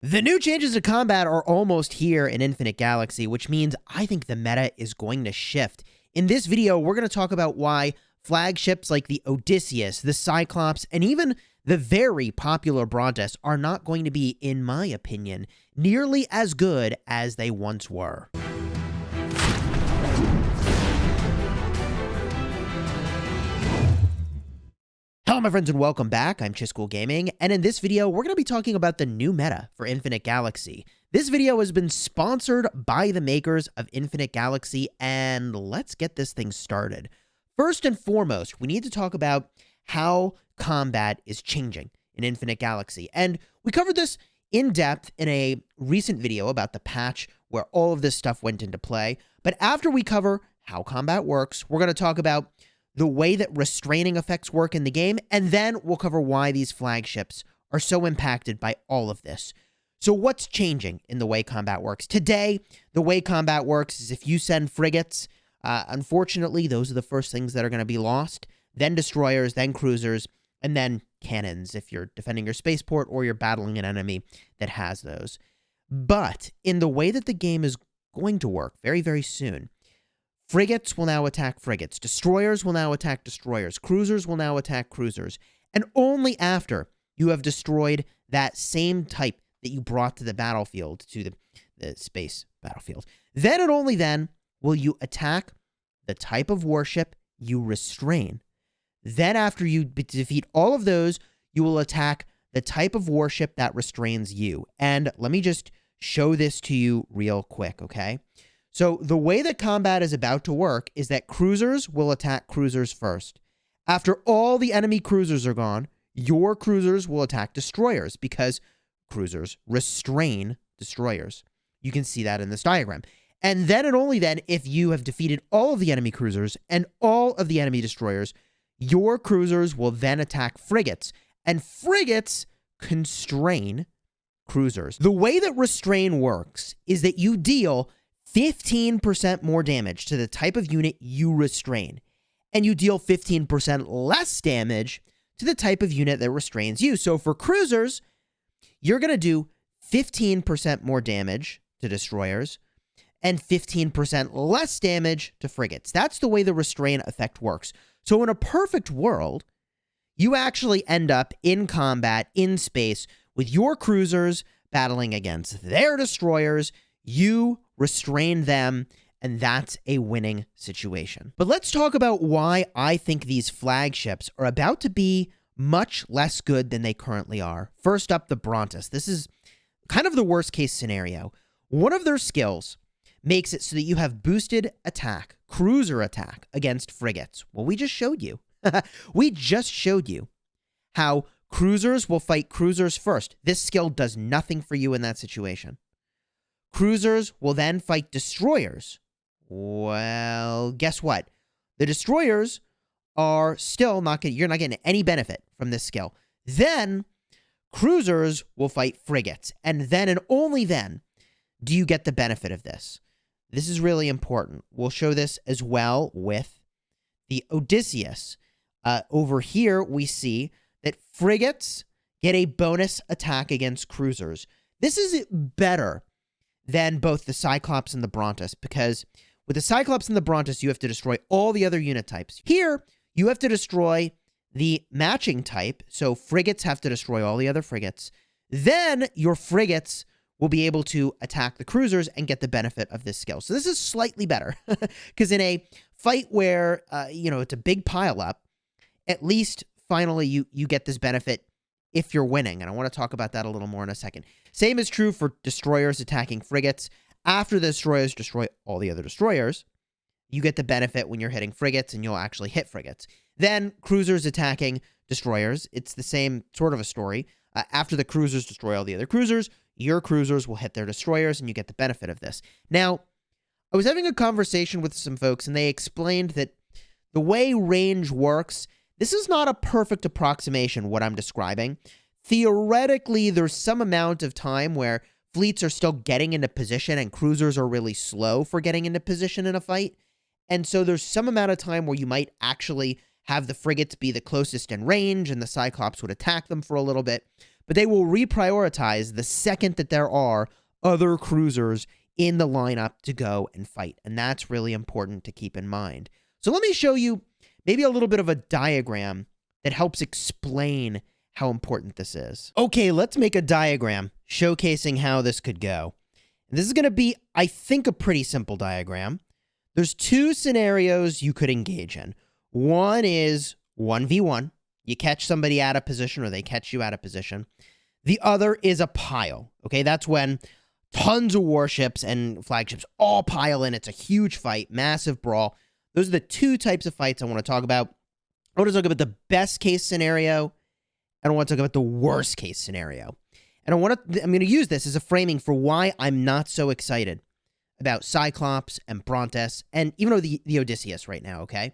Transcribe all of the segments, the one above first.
The new changes to combat are almost here in Infinite Galaxy, which means I think the meta is going to shift. In this video, we're going to talk about why flagships like the Odysseus, the Cyclops, and even the very popular Brontes are not going to be, in my opinion, nearly as good as they once were. Hello my friends and welcome back, I'm Chisgule Gaming, and in this video we're going to be talking about the new meta for Infinite Galaxy. This video has been sponsored by the makers of Infinite Galaxy, and let's get this thing started. First and foremost, we need to talk about how combat is changing in Infinite Galaxy, and we covered this in depth in a recent video about the patch where all of this stuff went into play, but after we cover how combat works, we're going to talk about the way that restraining effects work in the game, and then we'll cover why these flagships are so impacted by all of this. So what's changing in the way combat works? Today, the way combat works is if you send frigates, unfortunately, those are the first things that are going to be lost, then destroyers, then cruisers, and then cannons if you're defending your spaceport or you're battling an enemy that has those. But in the way that the game is going to work very, very soon, frigates will now attack frigates. Destroyers will now attack destroyers. Cruisers will now attack cruisers. And only after you have destroyed that same type that you brought to the battlefield, to the space battlefield, then and only then will you attack the type of warship you restrain. Then after you defeat all of those, you will attack the type of warship that restrains you. And let me just show this to you real quick, okay? So the way that combat is about to work is that cruisers will attack cruisers first. After all the enemy cruisers are gone, your cruisers will attack destroyers because cruisers restrain destroyers. You can see that in this diagram. And then and only then, if you have defeated all of the enemy cruisers and all of the enemy destroyers, your cruisers will then attack frigates. And frigates constrain cruisers. The way that restrain works is that you deal 15% more damage to the type of unit you restrain, and you deal 15% less damage to the type of unit that restrains you. So for cruisers, you're going to do 15% more damage to destroyers and 15% less damage to frigates. That's the way the restrain effect works. So in a perfect world, you actually end up in combat in space with your cruisers battling against their destroyers. You restrain them, and that's a winning situation. But let's talk about why I think these flagships are about to be much less good than they currently are. First up, the Brontes. This is kind of the worst case scenario. One of their skills makes it so that you have boosted attack, cruiser attack against frigates. Well, we just showed you. We just showed you how cruisers will fight cruisers first. This skill does nothing for you in that situation. Cruisers will then fight destroyers. Well, guess what? The destroyers are still not getting, you're not getting any benefit from this skill. Then cruisers will fight frigates. And then and only then do you get the benefit of this. This is really important. We'll show this as well with the Odysseus. Over here, we see that frigates get a bonus attack against cruisers. This is better than both the Cyclops and the Brontes, because with the Cyclops and the Brontes, you have to destroy all the other unit types. Here, you have to destroy the matching type, so frigates have to destroy all the other frigates. Then your frigates will be able to attack the cruisers and get the benefit of this skill. So this is slightly better, because in a fight where, it's a big pileup, at least finally you get this benefit if you're winning, and I want to talk about that a little more in a second. Same is true for destroyers attacking frigates. After the destroyers destroy all the other destroyers, you get the benefit when you're hitting frigates, and you'll actually hit frigates. Then cruisers attacking destroyers, it's the same sort of a story. After the cruisers destroy all the other cruisers, your cruisers will hit their destroyers, and you get the benefit of this. Now, I was having a conversation with some folks, and they explained that the way range works, this is not a perfect approximation, what I'm describing. Theoretically, there's some amount of time where fleets are still getting into position and cruisers are really slow for getting into position in a fight. And so there's some amount of time where you might actually have the frigates be the closest in range and the Cyclops would attack them for a little bit. but they will reprioritize the second that there are other cruisers in the lineup to go and fight. And that's really important to keep in mind. So let me show you maybe a little bit of a diagram that helps explain how important this is. Okay, let's make a diagram showcasing how this could go. And this is going to be, I think, a pretty simple diagram. There's two scenarios you could engage in. One is 1v1. You catch somebody out of position or they catch you out of position. The other is a pile. Okay, that's when tons of warships and flagships all pile in. It's a huge fight, massive brawl. Those are the two types of fights I want to talk about. I want to talk about the best case scenario, and I want to talk about the worst case scenario. And I'm going to use this as a framing for why I'm not so excited about Cyclops and Brontes and even though the Odysseus right now, okay?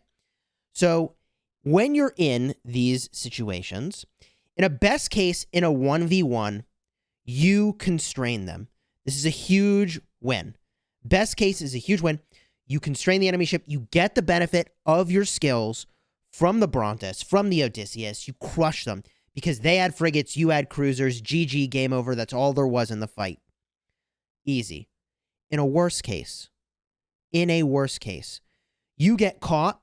So when you're in these situations, in a best case, in a 1v1, you constrain them. This is a huge win. Best case is a huge win. You constrain the enemy ship. You get the benefit of your skills from the Brontes, from the Odysseus. You crush them because they had frigates, you had cruisers. GG, game over. That's all there was in the fight. Easy. In a worst case, you get caught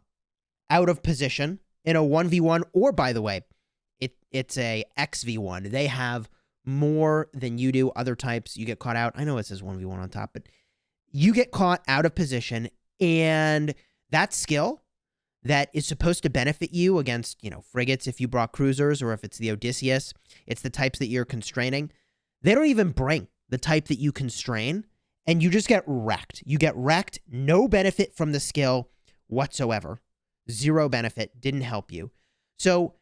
out of position in a 1v1, or by the way, it's a XV1. They have more than you do. Other types, you get caught out. I know it says 1v1 on top, but you get caught out of position, and that skill that is supposed to benefit you against, frigates if you brought cruisers, or if it's the Odysseus, it's the types that you're constraining. They don't even bring the type that you constrain, and you just get wrecked. You get wrecked, no benefit from the skill whatsoever. Zero benefit, didn't help you. So,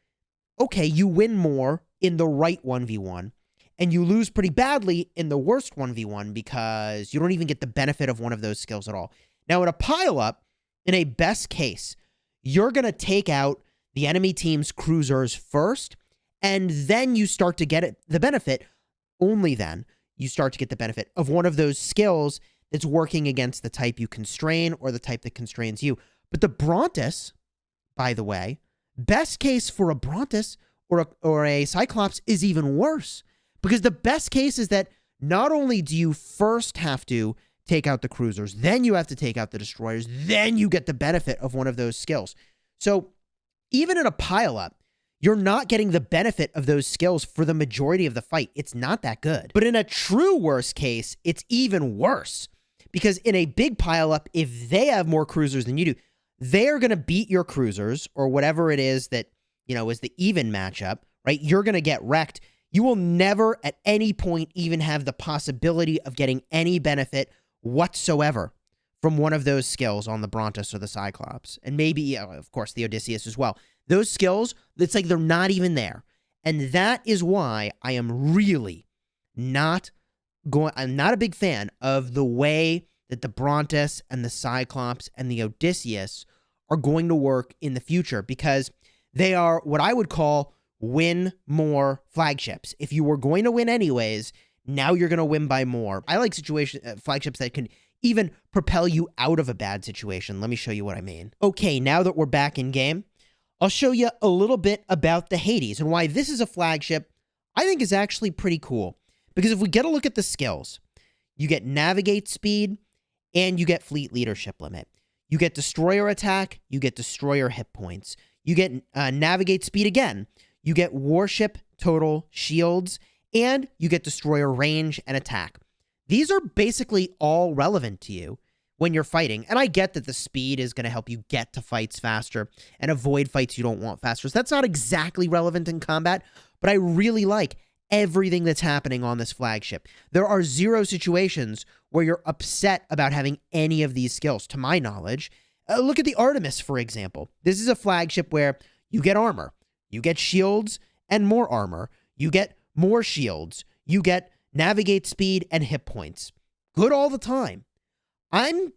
okay, you win more in the right 1v1, and you lose pretty badly in the worst 1v1 because you don't even get the benefit of one of those skills at all. Now, in a pile-up, in a best case, you're going to take out the enemy team's cruisers first, and then you start to get the benefit. Only then you start to get the benefit of one of those skills that's working against the type you constrain or the type that constrains you. But the Brontes, by the way, best case for a Brontes or a Cyclops is even worse. Because the best case is that not only do you first have to take out the cruisers, then you have to take out the destroyers, then you get the benefit of one of those skills. So even in a pileup, you're not getting the benefit of those skills for the majority of the fight. It's not that good. But in a true worst case, it's even worse. Because in a big pileup, if they have more cruisers than you do, they're going to beat your cruisers or whatever it is that, is the even matchup, right? You're going to get wrecked. You will never at any point even have the possibility of getting any benefit whatsoever from one of those skills on the Brontes or the Cyclops. And maybe, of course, the Odysseus as well. Those skills, it's like they're not even there. And that is why I am really I'm not a big fan of the way that the Brontes and the Cyclops and the Odysseus are going to work in the future, because they are what I would call win more flagships. If you were going to win anyways, now you're going to win by more. I like flagships that can even propel you out of a bad situation. Let me show you what I mean. Okay, now that we're back in game, I'll show you a little bit about the Hades and why this is a flagship I think is actually pretty cool. Because if we get a look at the skills, you get navigate speed and you get fleet leadership limit. You get destroyer attack, you get destroyer hit points. You get navigate speed again. You get warship total shields, and you get destroyer range and attack. These are basically all relevant to you when you're fighting. And I get that the speed is going to help you get to fights faster and avoid fights you don't want faster. So that's not exactly relevant in combat, but I really like everything that's happening on this flagship. There are zero situations where you're upset about having any of these skills, to my knowledge. Look at the Artemis, for example. This is a flagship where you get armor, you get shields and more armor, you get more shields, you get navigate speed and hit points. Good all the time. I'm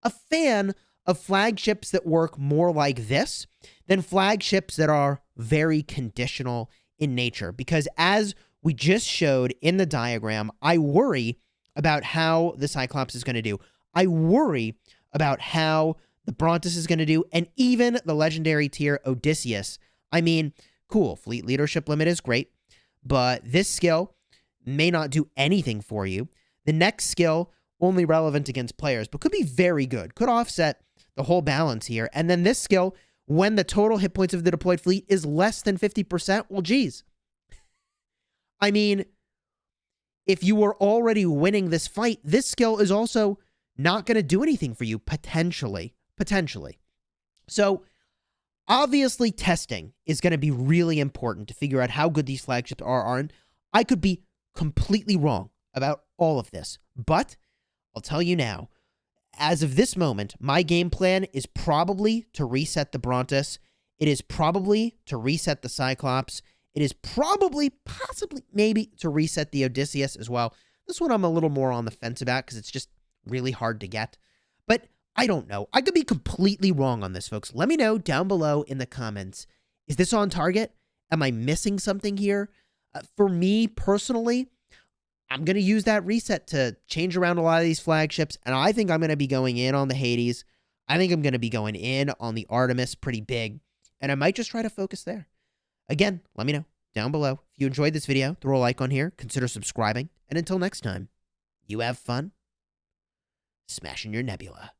a fan of flagships that work more like this than flagships that are very conditional in nature, because as we just showed in the diagram, I worry about how the Cyclops is going to do. I worry about how the Brontes is going to do, and even the legendary tier Odysseus. I mean, cool, fleet leadership limit is great, but this skill may not do anything for you. The next skill, only relevant against players, but could be very good, could offset the whole balance here. And then this skill, when the total hit points of the deployed fleet is less than 50%, well, geez. I mean, if you were already winning this fight, this skill is also not going to do anything for you, potentially. So, obviously, testing is going to be really important to figure out how good these flagships are. And I could be completely wrong about all of this, but I'll tell you now, as of this moment, my game plan is probably to reset the Brontes. It is probably to reset the Cyclops. It is probably, possibly, maybe to reset the Odysseus as well. This one I'm a little more on the fence about because it's just really hard to get. But I don't know. I could be completely wrong on this, folks. Let me know down below in the comments. Is this on target? Am I missing something here? For me personally, I'm going to use that reset to change around a lot of these flagships, and I think I'm going to be going in on the Hades. I think I'm going to be going in on the Artemis pretty big, and I might just try to focus there. Again, let me know down below. If you enjoyed this video, throw a like on here, consider subscribing, and until next time, you have fun smashing your nebula.